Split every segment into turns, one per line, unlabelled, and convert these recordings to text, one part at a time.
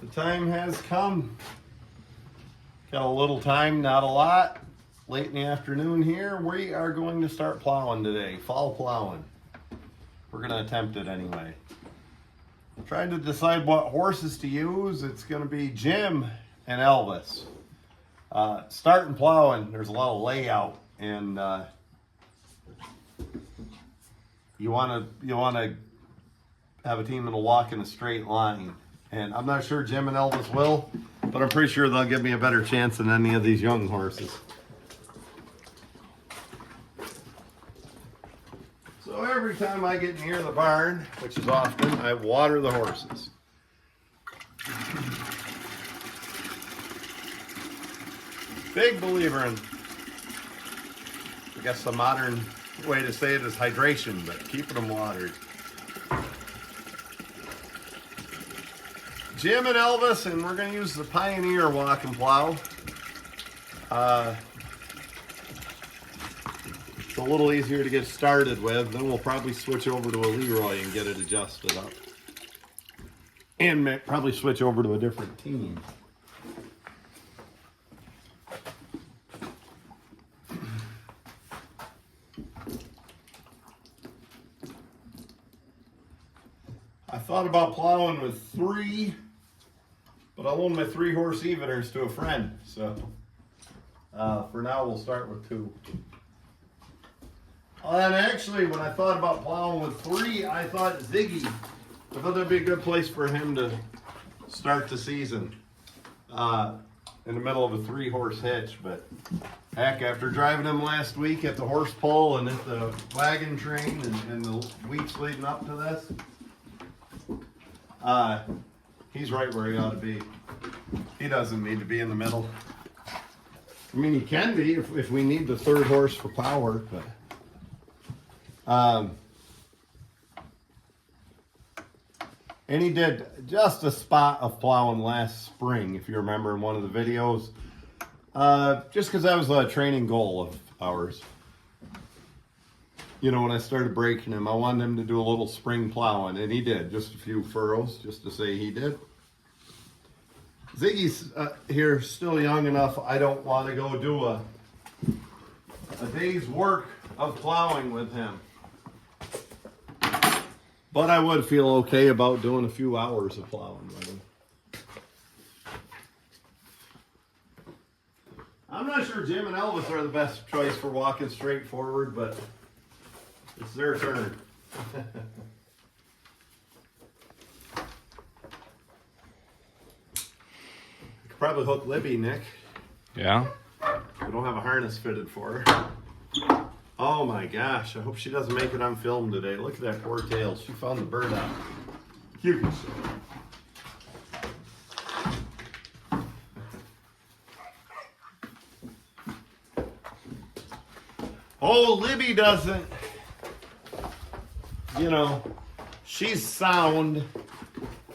The time has come. Got a little time, not a lot. Late in the afternoon here. We are going to start plowing today, fall plowing. We're going to attempt it anyway. I'm trying to decide what horses to use. It's going to be Jim and Elvis. Starting plowing, there's a lot of layout, and you want to have a team that'll walk in a straight line. And I'm not sure Jim and Elvis will, but I'm pretty sure they'll give me a better chance than any of these young horses. So every time I get near the barn, which is often, I water the horses. Big believer in, I guess the modern way to say it is hydration, but keeping them watered. Jim and Elvis, and we're going to use the Pioneer walk and plow. It's a little easier to get started with. Then we'll probably switch over to a Leroy and get it adjusted up. And probably switch over to a different team. I thought about plowing with 3, but I loaned my 3-horse eveners to a friend. So for now, we'll start with 2. And actually, when I thought about plowing with 3, I thought Ziggy. I thought that'd be a good place for him to start the season in the middle of a 3-horse hitch. But heck, after driving him last week at the horse pull and at the wagon train and the weeks leading up to this, he's right where he ought to be. He doesn't need to be in the middle. I mean, he can be if we need the 3rd horse for power, but and he did just a spot of plowing last spring, if you remember in one of the videos, just because that was a training goal of ours. You know, when I started breaking him, I wanted him to do a little spring plowing, and he did, just a few furrows, just to say he did. Ziggy's here, still young enough, I don't want to go do a day's work of plowing with him. But I would feel okay about doing a few hours of plowing with him. I'm not sure Jim and Elvis are the best choice for walking straight forward, but it's their turn. Could probably hook Libby, Nick.
Yeah?
We don't have a harness fitted for her. Oh my gosh, I hope she doesn't make it on film today. Look at that poor tail. She found the bird out. Cute. Oh, Libby doesn't. You know, she's sound.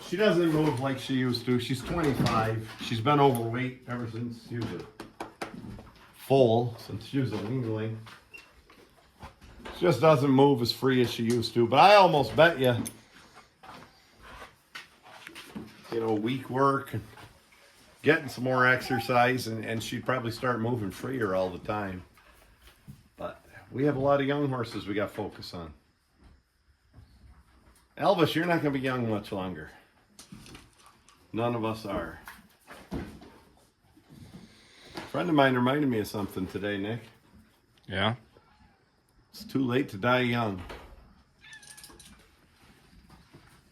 She doesn't move like she used to. She's 25. She's been overweight ever since she was since she was a weanling. She just doesn't move as free as she used to. But I almost bet you, week work and getting some more exercise, and she'd probably start moving freer all the time. But we have a lot of young horses we got to focus on. Elvis, you're not going to be young much longer. None of us are. A friend of mine reminded me of something today, Nick.
Yeah?
It's too late to die young.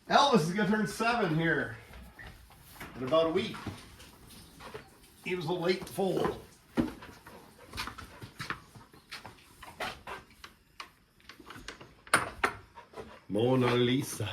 Elvis is going to turn 7 here in about a week. He was a late foal. Mona Lisa.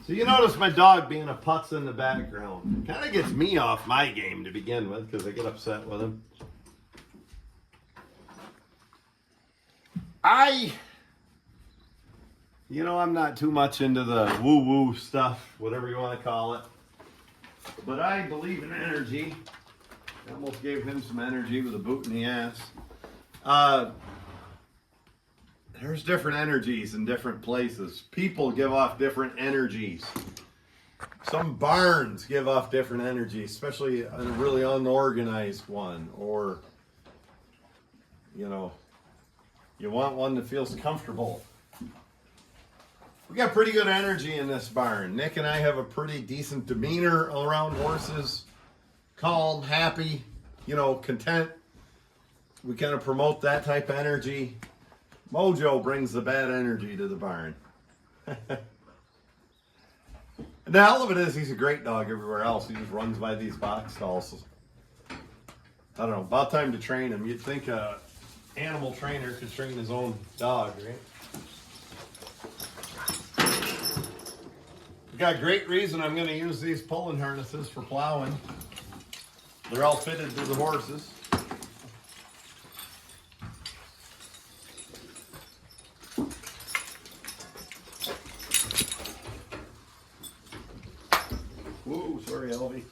So you notice my dog being a putz in the background. Kind of gets me off my game to begin with because I get upset with him. I You know, I'm not too much into the woo-woo stuff, whatever you want to call it. But I believe in energy. I almost gave him some energy with a boot in the ass. There's different energies in different places. People give off different energies. Some barns give off different energies, especially a really unorganized one. Or, you know, you want one that feels comfortable. We got pretty good energy in this barn. Nick and I have a pretty decent demeanor around horses. Calm, happy, you know, content. We kind of promote that type of energy. Mojo brings the bad energy to the barn. And the hell of it is, he's a great dog everywhere else. He just runs by these box stalls. I don't know, about time to train him. You'd think a animal trainer could train his own dog, right? Got great reason I'm going to use these pulling harnesses for plowing. They're all fitted to the horses. Whoa, sorry, Elvie.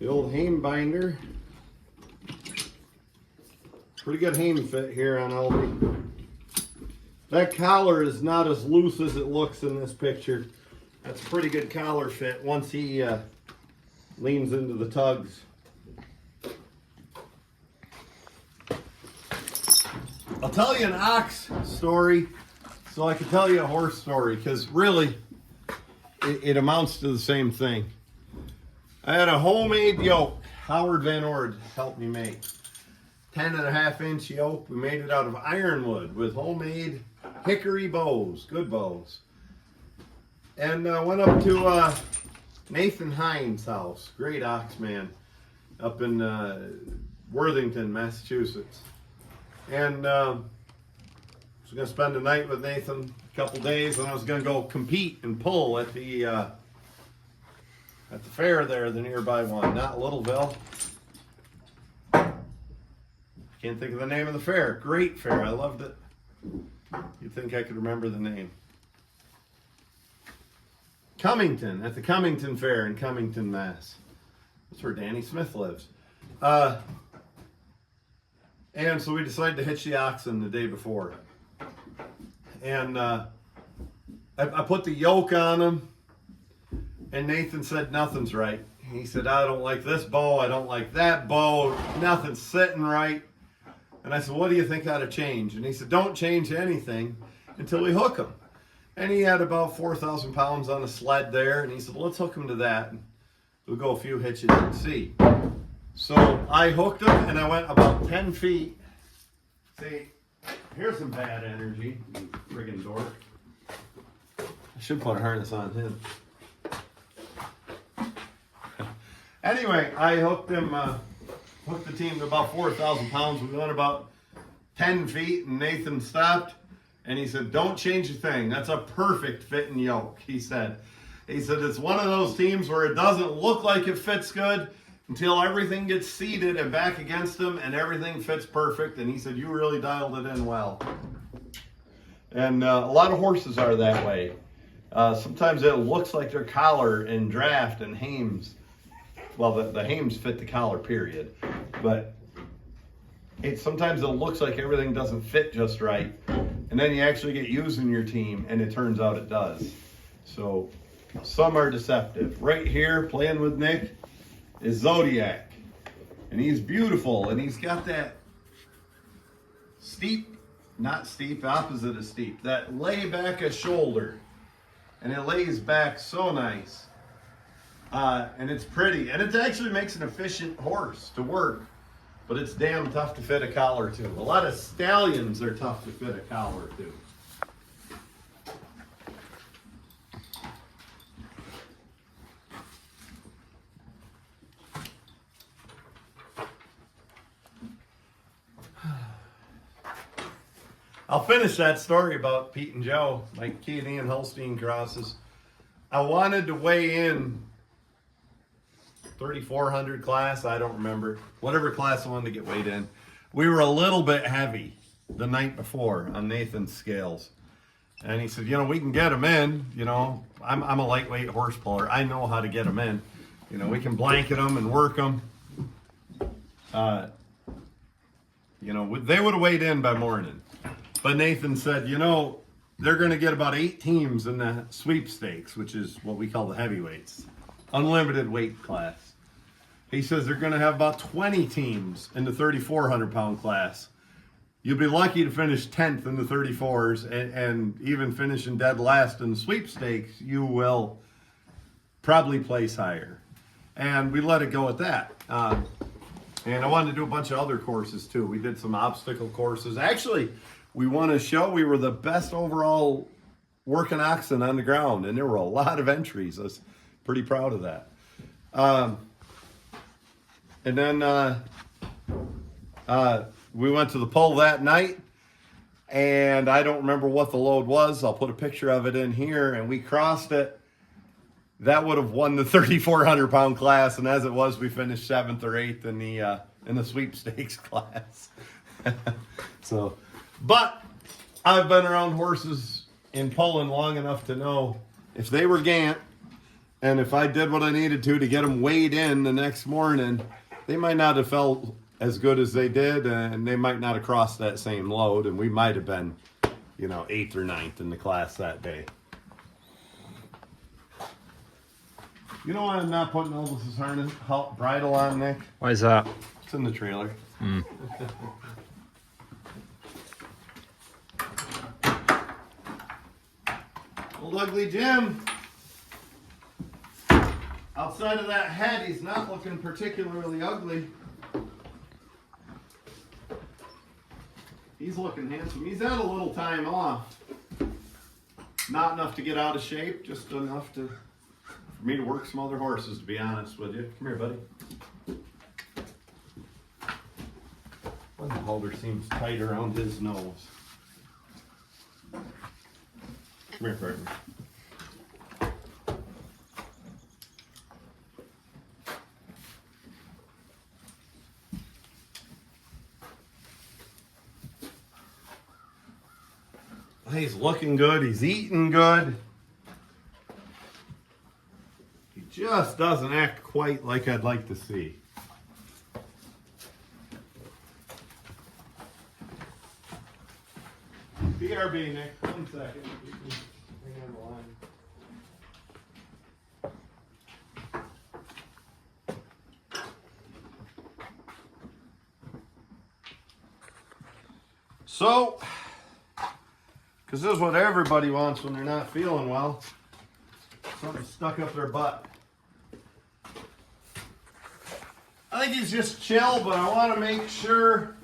The old hame binder. Pretty good hame fit here on Elvie. That collar is not as loose as it looks in this picture. That's a pretty good collar fit once he leans into the tugs. I'll tell you an ox story so I can tell you a horse story, because really it amounts to the same thing. I had a homemade yoke. Howard Van Ord helped me make. 10.5-inch yoke. We made it out of ironwood with homemade hickory bows, good bows. And went up to Nathan Hines' house, great ox man, up in Worthington, Massachusetts. And I was going to spend the night with Nathan, a couple days, and I was going to go compete and pull at the fair there, the nearby one, not Littleville. Can't think of the name of the fair. Great fair, I loved it. You'd think I could remember the name. Cummington, at the Cummington Fair in Cummington, Mass. That's where Danny Smith lives. And so we decided to hitch the oxen the day before. And I put the yoke on them. And Nathan said, nothing's right. He said, I don't like this bow. I don't like that bow. Nothing's sitting right. And I said, what do you think ought to change? And he said, don't change anything until we hook them. And he had about 4,000 pounds on a sled there. And he said, let's hook them to that. We'll go a few hitches and see. So I hooked them and I went about 10 feet. See, here's some bad energy, you friggin' dork. I should put a harness on him. Anyway, I hooked him, hooked the team to about 4,000 pounds. We went about 10 feet and Nathan stopped and he said, don't change a thing. That's a perfect fitting yoke, he said. He said, it's one of those teams where it doesn't look like it fits good until everything gets seated and back against them and everything fits perfect. And he said, you really dialed it in well. And a lot of horses are that way. Sometimes it looks like their collar and draft and hames. Well, the hames fit the collar, period. But sometimes it looks like everything doesn't fit just right. And then you actually get using your team, and it turns out it does. So some are deceptive. Right here, playing with Nick, is Zodiac. And he's beautiful, and he's got that steep, not steep, opposite of steep, that lay back a shoulder. And it lays back so nice. And it's pretty. And it actually makes an efficient horse to work. But it's damn tough to fit a collar to. A lot of stallions are tough to fit a collar to. I'll finish that story about Pete and Joe, my Canadian Holstein crosses. I wanted to weigh in 3,400 class, I don't remember. Whatever class I wanted to get weighed in. We were a little bit heavy the night before on Nathan's scales. And he said, we can get them in. I'm a lightweight horse puller. I know how to get them in. We can blanket them and work them. They would have weighed in by morning. But Nathan said, they're going to get about 8 teams in the sweepstakes, which is what we call the heavyweights. Unlimited weight class. He says they're going to have about 20 teams in the 3,400 pound class. You'll be lucky to finish 10th in the 34s and even finishing dead last in the sweepstakes, you will probably place higher. And we let it go at that. And I wanted to do a bunch of other courses too. We did some obstacle courses. Actually, we won a show. We were the best overall working oxen on the ground, and there were a lot of entries. I was pretty proud of that. And then we went to the pole that night, and I don't remember what the load was. I'll put a picture of it in here, and we crossed it. That would have won the 3,400 pound class, and as it was, we finished 7th or 8th in the sweepstakes class. But I've been around horses in pulling long enough to know if they were gant, and if I did what I needed to get them weighed in the next morning, they might not have felt as good as they did, and they might not have crossed that same load, and we might have been, 8th or 9th in the class that day. You know why I'm not putting Elvis's harness bridle on, Nick?
Why is that?
It's in the trailer. Old ugly Jim. Outside of that head, he's not looking particularly ugly. He's looking handsome. He's had a little time off. Not enough to get out of shape, just enough for me to work some other horses, to be honest with you. Come here, buddy. One halter seems tight around his nose. Come here, partner. He's looking good. He's eating good. He just doesn't act quite like I'd like to see. BRB, Nick. 1 second. We can bring on the line. So, because this is what everybody wants when they're not feeling well. Something stuck up their butt. I think he's just chill, but I want to make sure.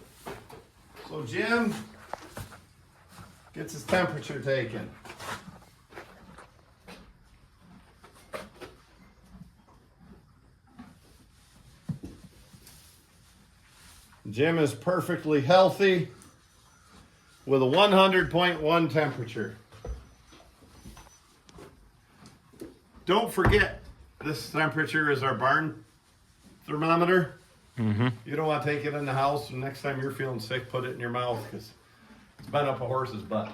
So Jim gets his temperature taken. Jim is perfectly healthy with a 100.1 temperature. Don't forget, this temperature is our barn thermometer. You don't want to take it in the house, and next time you're feeling sick, put it in your mouth, because it's been up a horse's butt.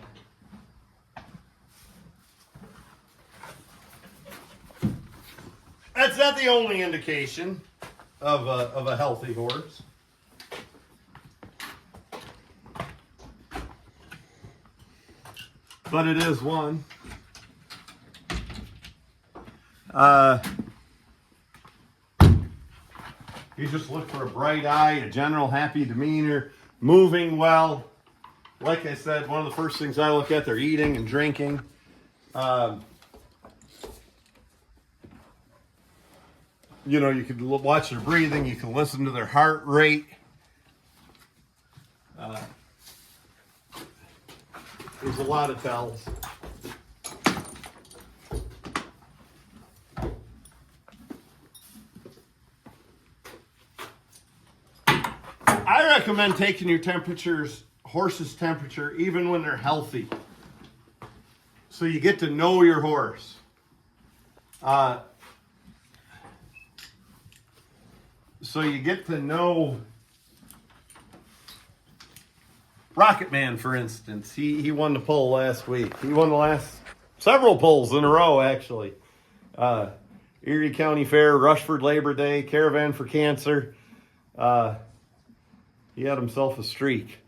That's not the only indication of a healthy horse. But it is one. You just look for a bright eye, a general happy demeanor, moving well. Like I said, one of the first things I look at, they're eating and drinking. You can watch their breathing, you can listen to their heart rate. There's a lot of tells. I recommend taking your temperatures horse's temperature even when they're healthy. So you get to know your horse. So you get to know Rocket Man, for instance. He won the pull last week. He won the last several pulls in a row, actually. Erie County Fair, Rushford Labor Day, Caravan for Cancer. He had himself a streak.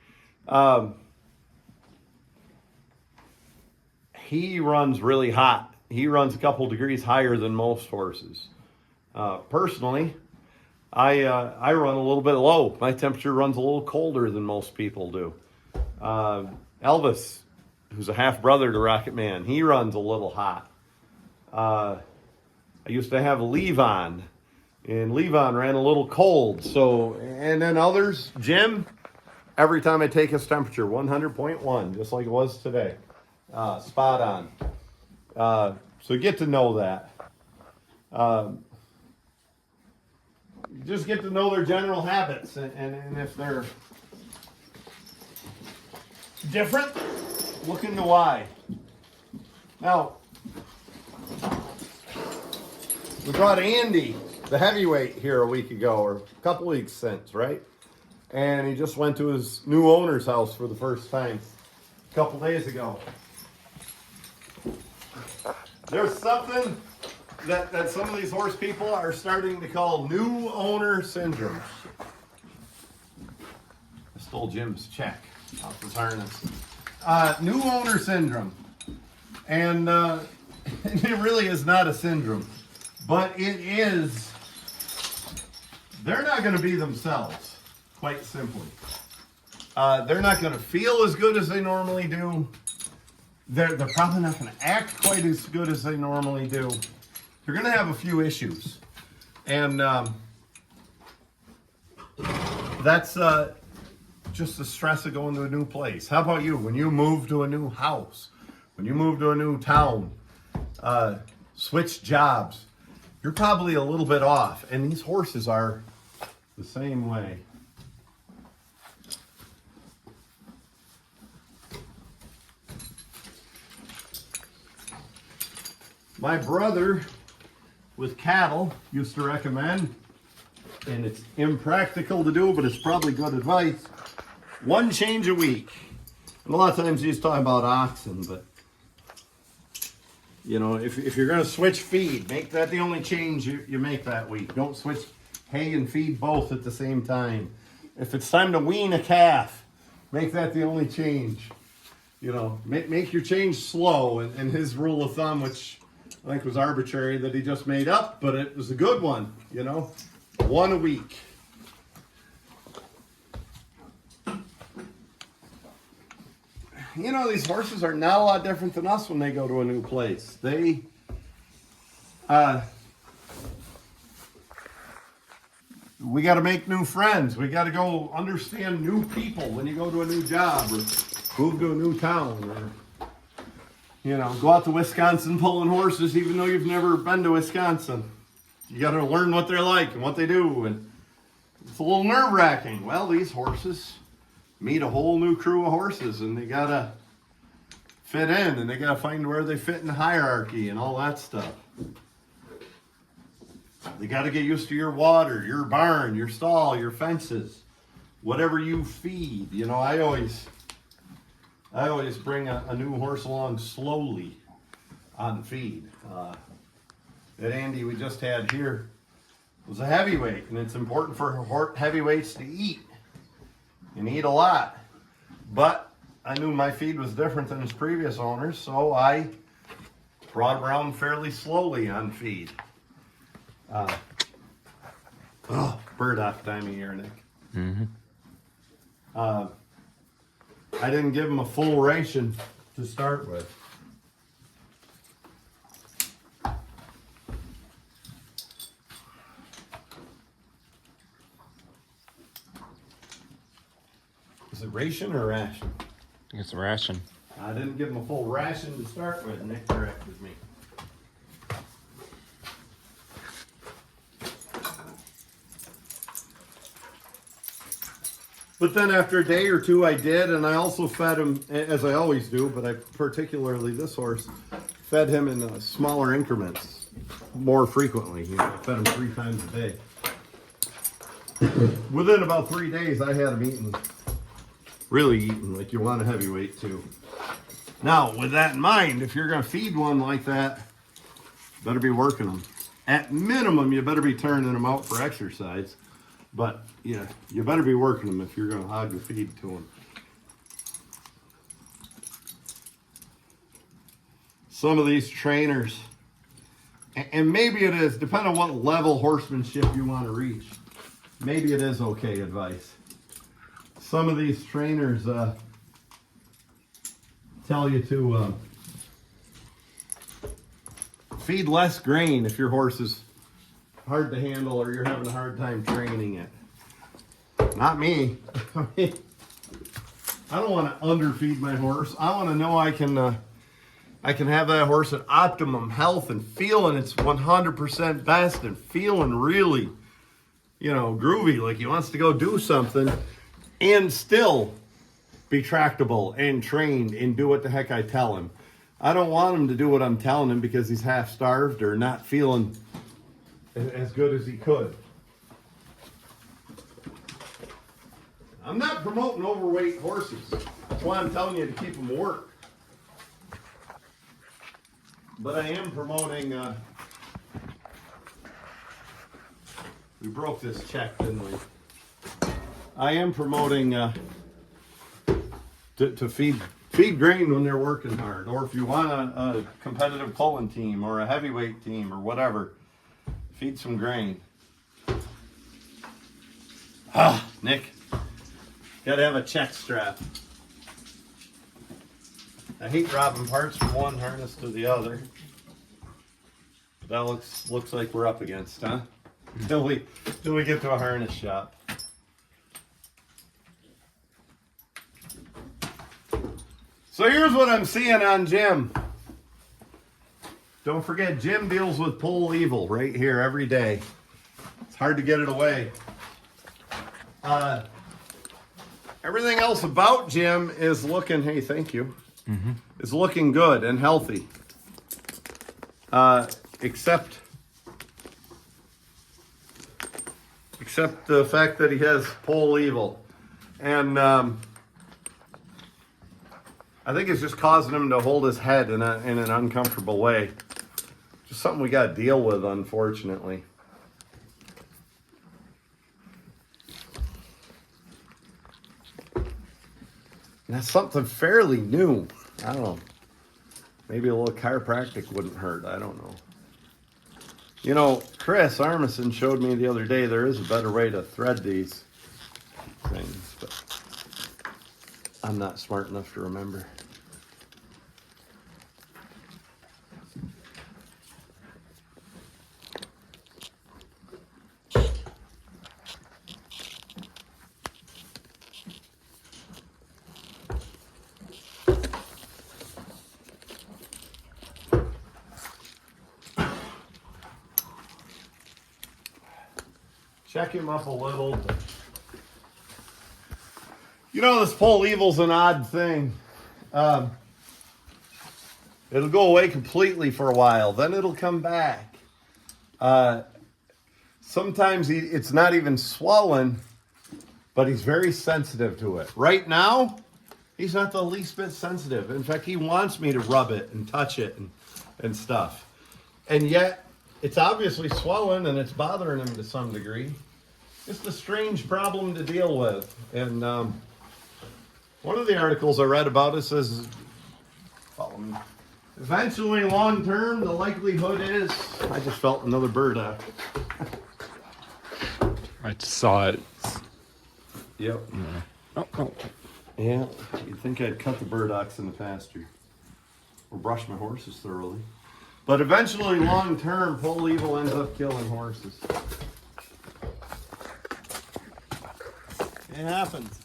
He runs really hot. He runs a couple degrees higher than most horses. Personally, I run a little bit low. My temperature runs a little colder than most people do. Elvis, who's a half brother to Rocket Man, he runs a little hot. I used to have Levon, and Levon ran a little cold. So, and then others, Jim, every time I take his temperature, 100.1, just like it was today. Spot on. So get to know that. Just get to know their general habits, and if they're different, look into why. Now, we brought Andy, the heavyweight, here a week ago, or a couple weeks since, right? And he just went to his new owner's house for the first time a couple days ago. There's something that some of these horse people are starting to call new owner syndrome. I stole Jim's check off his harness. New owner syndrome. And it really is not a syndrome. But it is, they're not going to be themselves, quite simply. They're not going to feel as good as they normally do. They're probably not going to act quite as good as they normally do. They're going to have a few issues. And that's just the stress of going to a new place. How about you? When you move to a new house, when you move to a new town, switch jobs, you're probably a little bit off. And these horses are the same way. My brother with cattle used to recommend, and it's impractical to do, but it's probably good advice, 1 change a week. And a lot of times he's talking about oxen, but you know, if you're going to switch feed, make that the only change you make that week. Don't switch hay and feed both at the same time. If it's time to wean a calf, make that the only change. You know, make your change slow. And his rule of thumb, which I think was arbitrary that he just made up, but it was a good one, you know, 1 a week. You know, these horses are not a lot different than us when they go to a new place. We got to make new friends. We got to go understand new people when you go to a new job or move to a new town, or you know, go out to Wisconsin pulling horses even though you've never been to Wisconsin. You got to learn what they're like and what they do, and it's a little nerve-wracking. Well, these horses meet a whole new crew of horses, and they got to fit in, and they got to find where they fit in the hierarchy and all that stuff. They got to get used to your water, your barn, your stall, your fences, whatever you feed. You know, I always bring a new horse along slowly on feed. That Andy we just had here was a heavyweight, and it's important for heavyweights to eat and eat a lot. But I knew my feed was different than his previous owners, so I brought him around fairly slowly on feed. Burdock time of year, Nick.
Mm-hmm.
I didn't give him a full ration to start with. Is it ration or ration?
I think it's a ration.
I didn't give him a full ration to start with. Nick corrected me. But then after a day or two I did, and I also fed him, as I always do, but I particularly this horse, fed him in smaller increments more frequently. You know, I fed him 3 times a day. Within about 3 days, I had him eating, really eating like you want a heavyweight too. Now, with that in mind, if you're going to feed one like that, you better be working them. At minimum, you better be turning them out for exercise. But yeah, you better be working them if you're going to hog the feed to them. Some of these trainers, and maybe it is, depending on what level horsemanship you want to reach, maybe it is okay advice. Some of these trainers tell you to feed less grain if your horse is hard to handle or you're having a hard time training it. Not me. I mean, I don't want to underfeed my horse. I want to know I can have that horse at optimum health and feeling its 100% best and feeling really, you know, groovy, like he wants to go do something, and still be tractable and trained and do what the heck I tell him. I don't want him to do what I'm telling him because he's half starved or not feeling as good as he could. I'm not promoting overweight horses. That's why I'm telling you to keep them work. But I am promoting, we broke this check, didn't we? I am promoting to feed grain when they're working hard. Or if you want a competitive pulling team or a heavyweight team or whatever, feed some grain. Nick, gotta have a check strap. I hate robbing parts from one harness to the other. But that looks like we're up against, huh? Till we get to a harness shop. So here's what I'm seeing on Jim. Don't forget, Jim deals with pole evil right here every day. It's hard to get it away. Everything else about Jim is looking, hey, thank you, is looking good and healthy. Except the fact that he has pole evil. And I think it's just causing him to hold his head in an uncomfortable way. Just something we got to deal with, unfortunately. And that's something fairly new. I don't know. Maybe a little chiropractic wouldn't hurt. I don't know. You know, Chris Armisen showed me the other day there is a better way to thread these things, but I'm not smart enough to remember. Check him up a little. You know, this pole evil's an odd thing. It'll go away completely for a while, then it'll come back. Sometimes it's not even swollen, but he's very sensitive to it. Right now, he's not the least bit sensitive. In fact, he wants me to rub it and touch it and stuff. And yet, it's obviously swollen and it's bothering him to some degree. It's a strange problem to deal with. And one of the articles I read about it says, follow me. Eventually, long term, the likelihood is, I just felt another bird out.
I just saw it.
Yep.
Yeah. Oh.
Yeah, you'd think I'd cut the burdocks in the pasture or brush my horses thoroughly. But eventually, long term, pole evil ends up killing horses. It happens.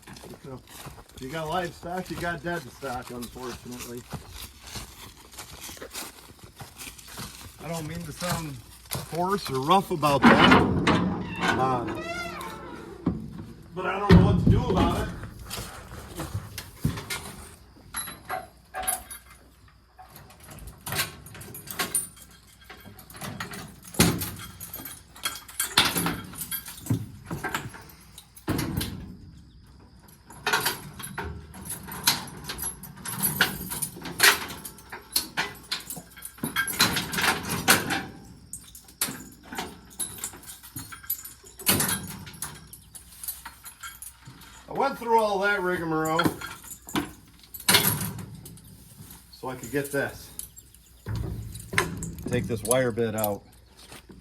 If you got livestock, you got dead stock, unfortunately. I don't mean to sound coarse or rough about that. But I don't know what to do about it. went through all that rigmarole so I could get this. Take this wire bit out.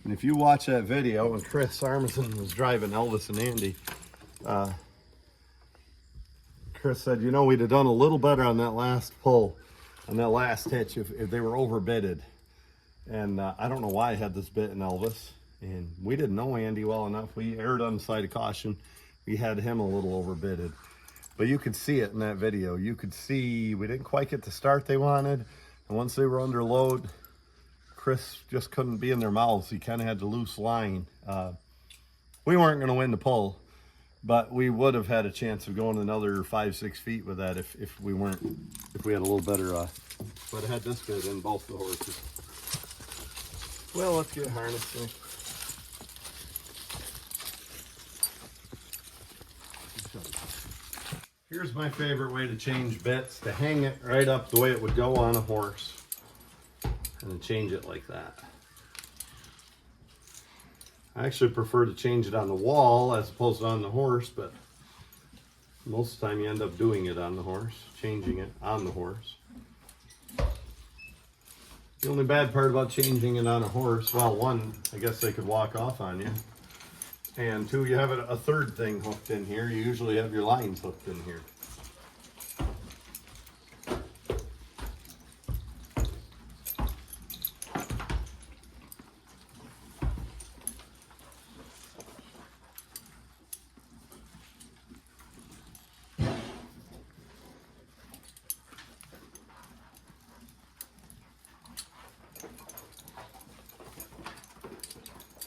And if you watch that video when Chris Armisen was driving Elvis and Andy, Chris said, you know, we'd have done a little better on that last pull, on that last hitch if they were overbitted. And I don't know why I had this bit in Elvis. And we didn't know Andy well enough. We erred on the side of caution. We had him a little overbitted. But you could see it in that video. You could see we didn't quite get the start they wanted. And once they were under load, Chris just couldn't be in their mouths. He kind of had the loose line. We weren't going to win the pull, but we would have had a chance of going another 5-6 feet with that if we had a little better. But I had this bit in both the horses. Well, let's get harnessed in. Here's my favorite way to change bits, to hang it right up the way it would go on a horse and then change it like that. I actually prefer to change it on the wall as opposed to on the horse, but most of the time you end up doing it on the horse, changing it on the horse. The only bad part about changing it on a horse, well, one, I guess they could walk off on you. And two, you have a third thing hooked in here. You usually have your lines hooked in here.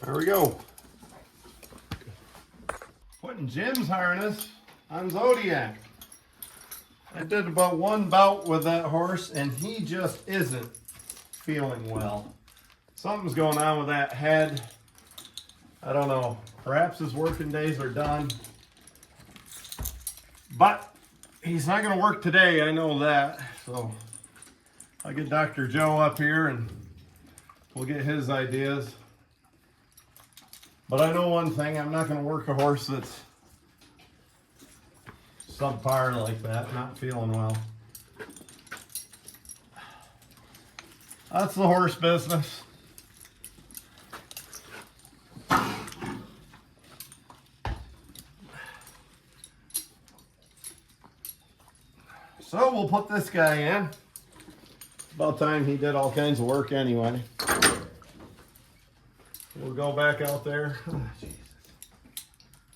There we go. Putting Jim's harness on Zodiac. I did about one bout with that horse and he just isn't feeling well. Something's going on with that head. I don't know. Perhaps his working days are done. But he's not going to work today, I know that. So I'll get Dr. Joe up here and we'll get his ideas. But I know one thing, I'm not going to work a horse that's subpar like that, not feeling well. That's the horse business. So we'll put this guy in. About time he did all kinds of work anyway. We'll go back out there. Oh, Jesus.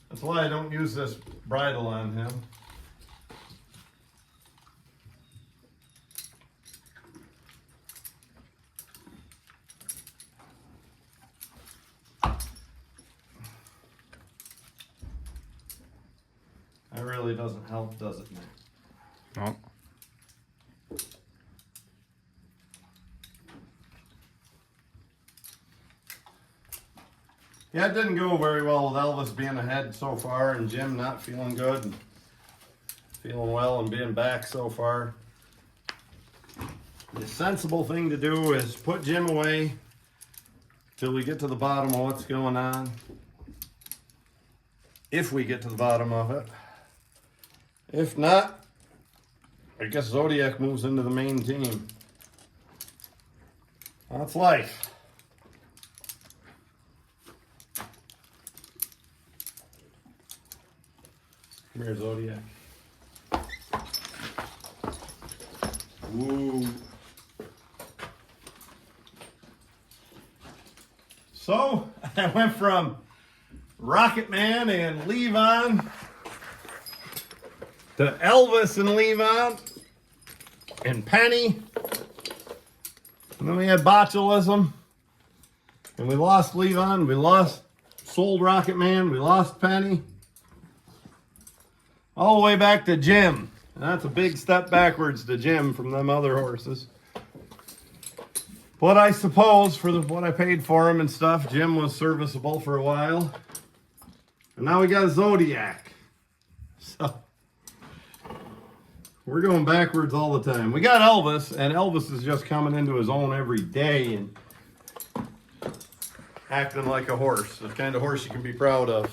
That's why I don't use this bridle on him. That really doesn't help, does it, Nick?
No.
Yeah, it didn't go very well with Elvis being ahead so far and Jim not feeling good and feeling well and being back so far. The sensible thing to do is put Jim away till we get to the bottom of what's going on. If we get to the bottom of it. If not, I guess Zodiac moves into the main team. That's life. Come here, Zodiac. Ooh. So, I went from Rocket Man and Levon to Elvis and Levon and Penny. And then we had botulism. And we lost Levon. We sold Rocket Man. We lost Penny. All the way back to Jim. And that's a big step backwards to Jim from them other horses. But I suppose for what I paid for him and stuff, Jim was serviceable for a while. And now we got a Zodiac. So we're going backwards all the time. We got Elvis, and Elvis is just coming into his own every day and acting like a horse. The kind of horse you can be proud of.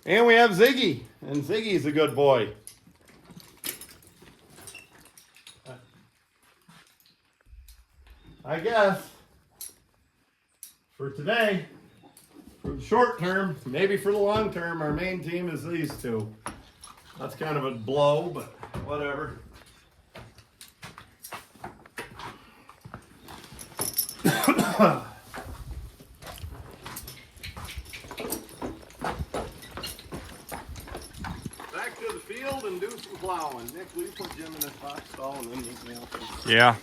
And we have Ziggy, and Ziggy's a good boy. I guess for today, for the short term, maybe for the long term, our main team is these two. That's kind of a blow, but whatever. Back to the field and do some plowing. Nick, will you put Jim in this box stall and then meet me out there?
Yeah.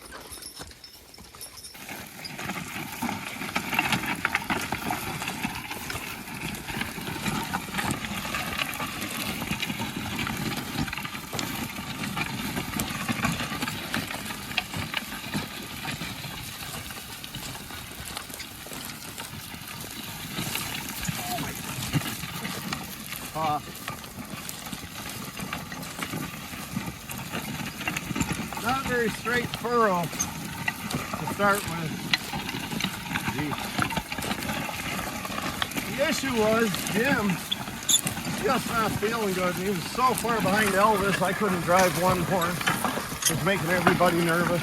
Not very straight furrow to start with. Gee. The issue was Jim just not feeling good. He was so far behind Elvis, I couldn't drive one horse. It was making everybody nervous.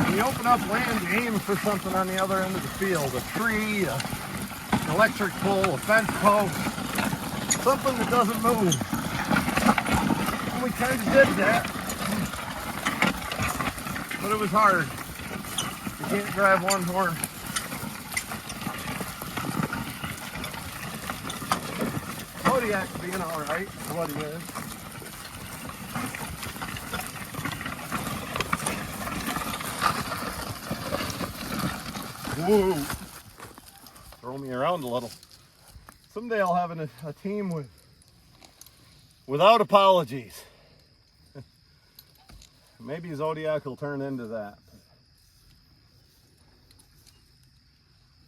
When you open up land, you aim for something on the other end of the field. A tree, an electric pole, a fence post, something that doesn't move. And we kind of did that. But it was hard. You can't drive one horse. Kodiak's being alright for what he is. Whoa! Throw me around a little. Someday I'll have a team without apologies. Maybe Zodiac will turn into that.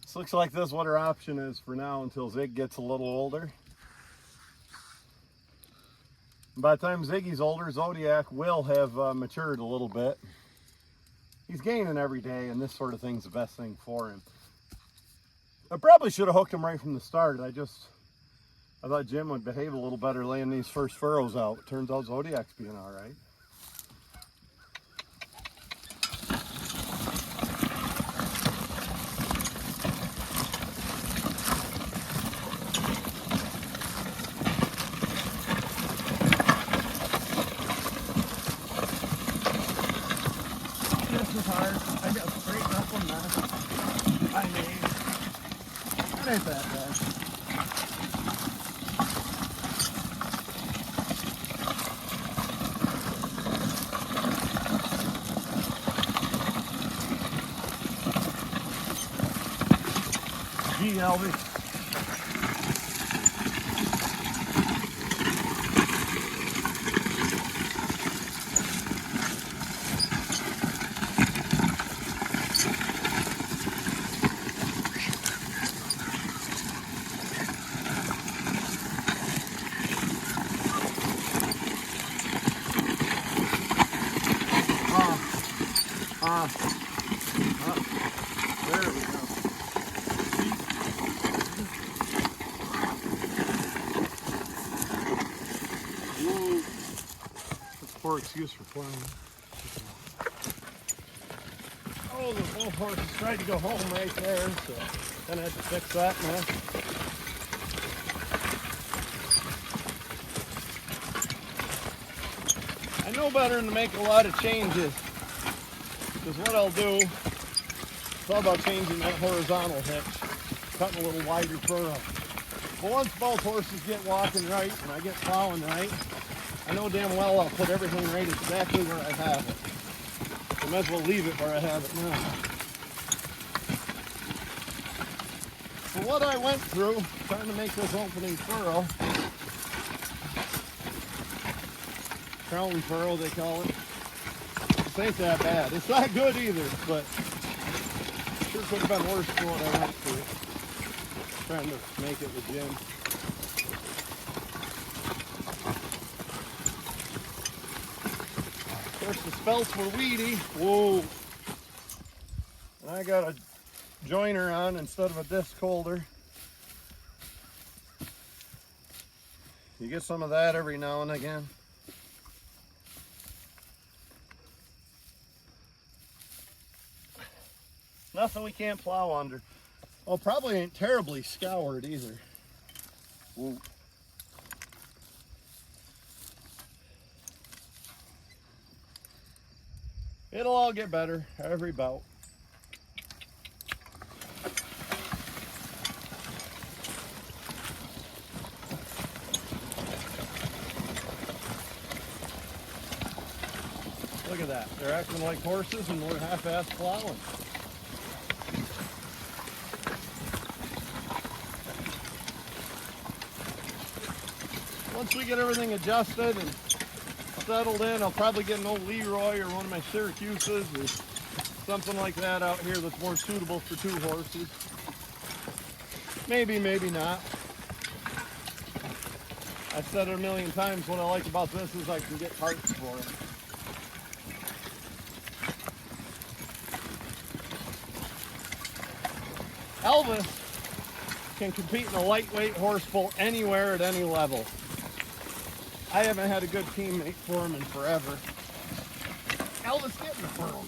This looks like this is what our option is for now until Zig gets a little older. By the time Ziggy's older, Zodiac will have matured a little bit. He's gaining every day, and this sort of thing's the best thing for him. I probably should have hooked him right from the start. I thought Jim would behave a little better laying these first furrows out. Turns out Zodiac's being all right. This is hard. I got to straighten up a mess I made. It ain't that bad. Gee, Elvis. There we go. Whoa. That's a poor excuse for plowing. Oh, the both horses tried to go home right there, so then I had to fix that mess. I know better than to make a lot of changes. Because what I'll do, it's all about changing that horizontal hitch, cutting a little wider furrow. But once both horses get walking right and I get plowing right, I know damn well I'll put everything right exactly where I have it. I might as well leave it where I have it now. So what I went through, trying to make this opening furrow, crown furrow they call it, this ain't that bad. It's not good either, but sure could have been worse for what I went through. Trying to make it with Jim. Of course, the spelts were weedy. Whoa! And I got a joiner on instead of a disc holder. You get some of that every now and again. Nothing we can't plow under. Oh, probably ain't terribly scoured either. Ooh. It'll all get better every bout. Look at that. They're acting like horses and we're half-ass plowing. Once we get everything adjusted and settled in, I'll probably get an old Leroy or one of my Syracuses or something like that out here that's more suitable for 2 horses. Maybe, maybe not. I've said it a million times, what I like about this is I can get parts for it. Elvis can compete in a lightweight horse pull anywhere at any level. I haven't had a good teammate for him in forever. Elvis, get in the furrow.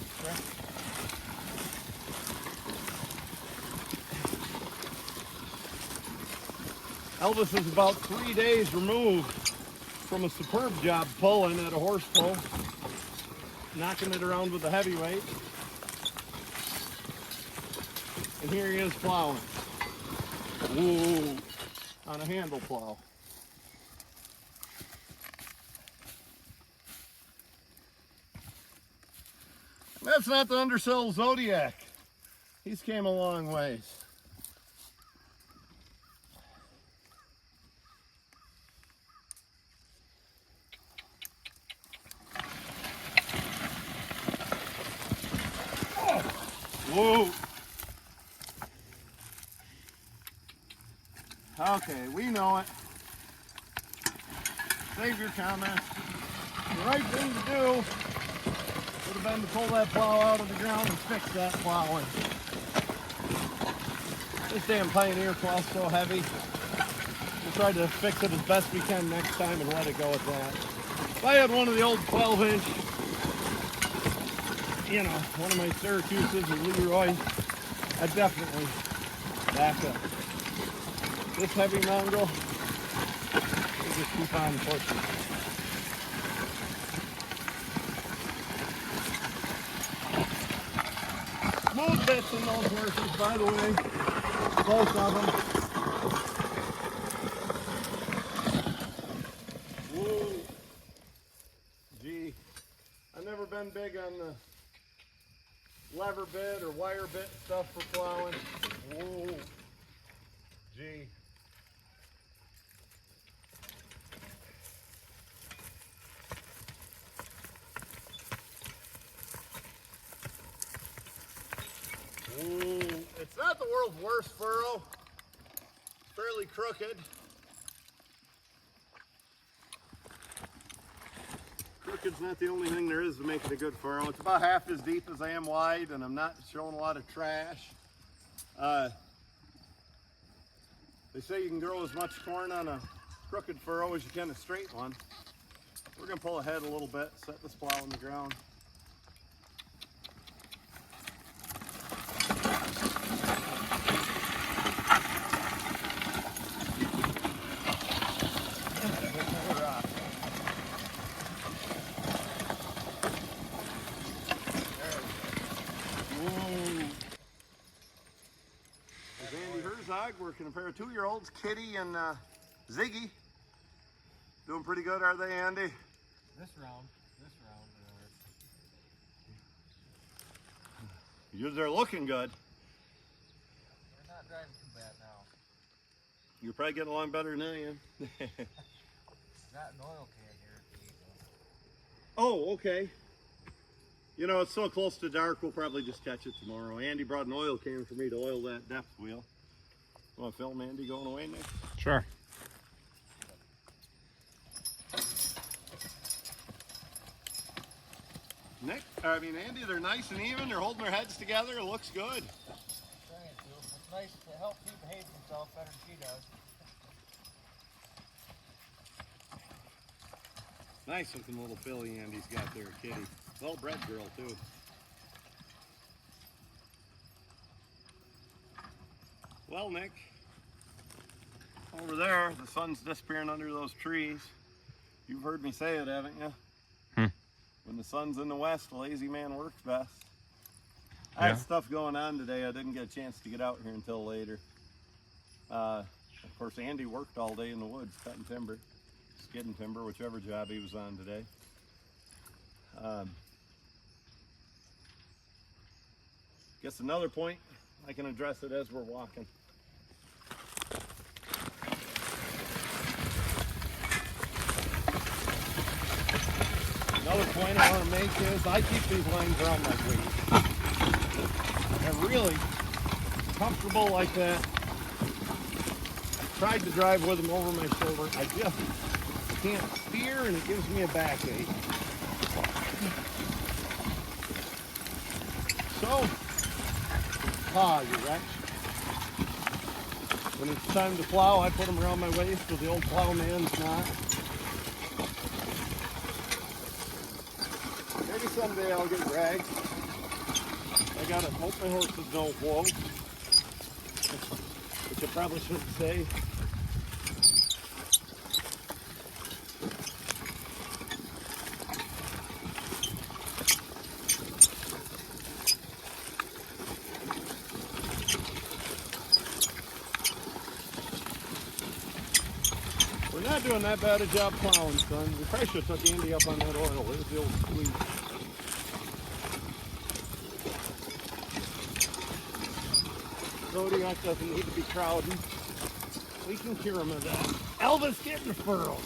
Elvis is about 3 days removed from a superb job pulling at a horse pull, knocking it around with a heavyweight. And here he is plowing. Ooh, on a handle plow. That's not the undersell Zodiac. He's came a long ways. Whoa. Okay, we know it. Save your comments. The right thing to do would have been to pull that plow out of the ground and fix that plowing. This damn Pioneer plow's so heavy. We'll try to fix it as best we can next time and let it go at that. If I had one of the old 12-inch, you know, one of my Syracuses or Leroy, I'd definitely back up. This heavy mongrel, we'll just keep on pushing. Smooth bits in those horses, by the way. Both of them. Whoa. Gee, I've never been big on the lever bit or wire bit stuff for plowing. Whoa. Gee. Ooh, it's not the world's worst furrow. It's fairly crooked. Crooked's not the only thing there is to make it a good furrow. It's about half as deep as I am wide, and I'm not showing a lot of trash. They say you can grow as much corn on a crooked furrow as you can a straight one. We're gonna pull ahead a little bit, set this plow in the ground. Working a pair of 2-year-olds, Kitty and Ziggy. Doing pretty good, are they, Andy?
This round.
They're looking good.
They're not driving too bad now.
You're probably getting along better than I am.
Got an oil can here to eat though.
Oh, okay. You know, it's so close to dark, we'll probably just catch it tomorrow. Andy brought an oil can for me to oil that depth wheel. Want to film Andy going away next?
Sure.
Andy, they're nice and even. They're holding their heads together. It looks good.
Trying to. It's nice to help he behave himself better than she does.
Nice looking little filly Andy's got there, kitty. Well bred girl too. Well, Nick, over there, the sun's disappearing under those trees. You've heard me say it, haven't you? When the sun's in the west, the lazy man works best. I had stuff going on today. I didn't get a chance to get out here until later. Of course, Andy worked all day in the woods, cutting timber, skidding timber, whichever job he was on today. Guess another point, I can address it as we're walking. Another point I want to make is I keep these lines around my waist. I'm really comfortable like that. I tried to drive with them over my shoulder. I just can't steer and it gives me a backache. So, you wretch. When it's time to plow, I put them around my waist with the old plowman's knot. Maybe someday I'll get dragged. I gotta hope my horses don't whoa. Which I probably shouldn't say. We're not doing that bad a job plowing, son. We probably should have took Andy up on that oil. There's the old squeeze. Zodiac doesn't need to be crowding. We can cure him of that. Elvis getting the furrow.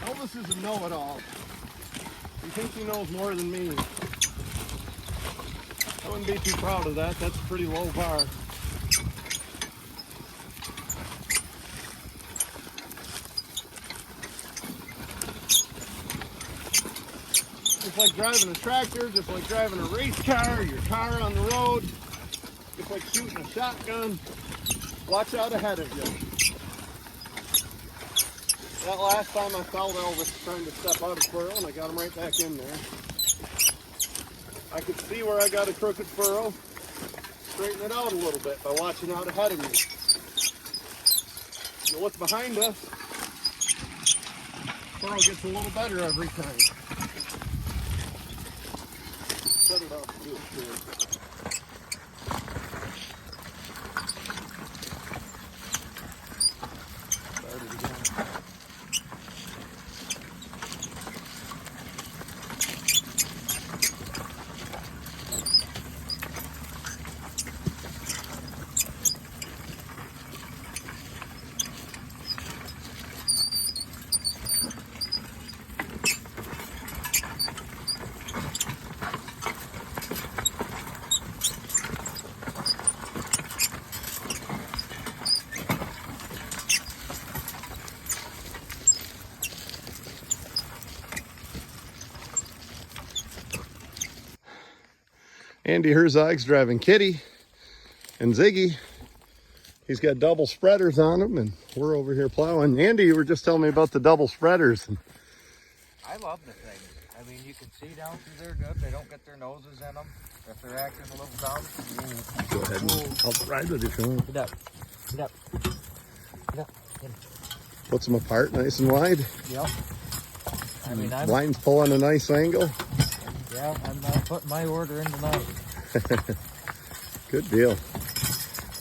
Elvis is a know-it-all. He thinks he knows more than me. I wouldn't be too proud of that. That's a pretty low bar. Just like driving a tractor, just like driving a race car, your car on the road, just like shooting a shotgun, watch out ahead of you. That last time I fouled Elvis trying to step out of furrow and I got him right back in there. I could see where I got a crooked furrow, straighten it out a little bit by watching out ahead of me. You look behind us, furrow gets a little better every time. Shut it off, do it to it. Start it again. Andy Herzog's driving Kitty and Ziggy. He's got double spreaders on him, and we're over here plowing. Andy, you were just telling me about the double spreaders.
I love the thing. I mean, you can see down through there good. They don't get their noses in them if they're acting a little dumb.
Go ahead and help ride with it, Sean.
Get up. Get up. Get up. Get up.
Puts them apart nice and wide.
Yep. I mean,
Lines pull on a nice angle.
Yeah, I'm putting my order in tonight.
Good deal.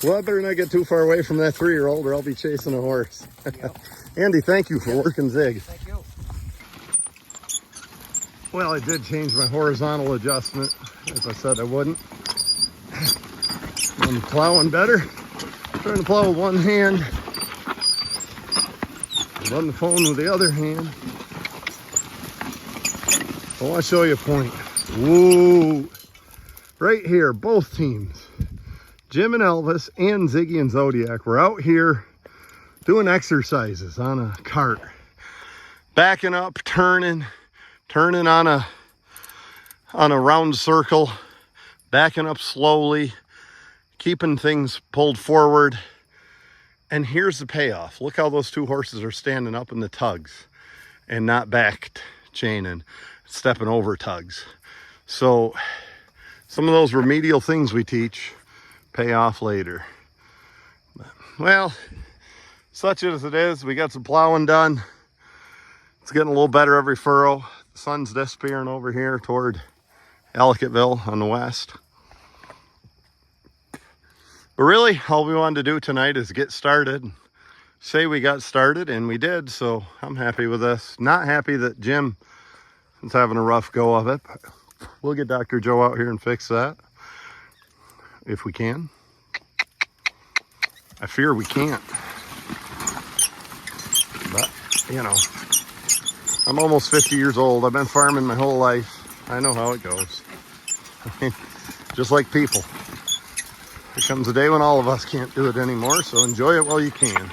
Well, I better not get too far away from that 3-year-old or I'll be chasing a horse.
Yep.
Andy, thank you for working Zig.
Thank you.
Well, I did change my horizontal adjustment, as I said I wouldn't. I'm plowing better. Trying to plow with one hand. Run the phone with the other hand. I want to show you a point. Whoa. Right here, both teams, Jim and Elvis and Ziggy and Zodiac, were out here doing exercises on a cart. Backing up, turning on a round circle, backing up slowly, keeping things pulled forward. And here's the payoff. Look how those two horses are standing up in the tugs and not back chaining, stepping over tugs. So some of those remedial things we teach pay off later. Well, such as it is, we got some plowing done. It's getting a little better every furrow. The sun's disappearing over here toward Ellicottville on the west. But really, all we wanted to do tonight is get started. Say we got started, and we did, so I'm happy with this. Not happy that Jim is having a rough go of it, but we'll get Dr. Joe out here and fix that if we can. I fear we can't. But, you know, I'm almost 50 years old. I've been farming my whole life. I know how it goes. Just like people. There comes a day when all of us can't do it anymore, so enjoy it while you can.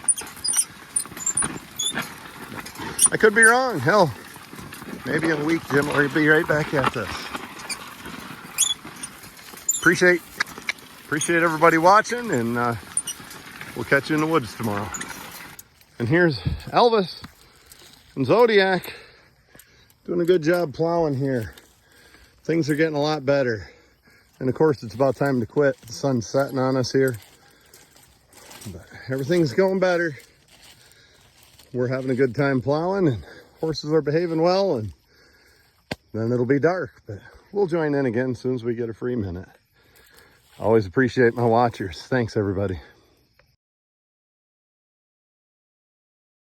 I could be wrong. Hell, maybe in a week, Jim will be right back at this. Appreciate everybody watching, and we'll catch you in the woods tomorrow. And here's Elvis and Zodiac doing a good job plowing here. Things are getting a lot better. And of course, it's about time to quit. The sun's setting on us here. But everything's going better. We're having a good time plowing, and horses are behaving well, and then it'll be dark. But we'll join in again as soon as we get a free minute. Always appreciate my watchers. Thanks, everybody.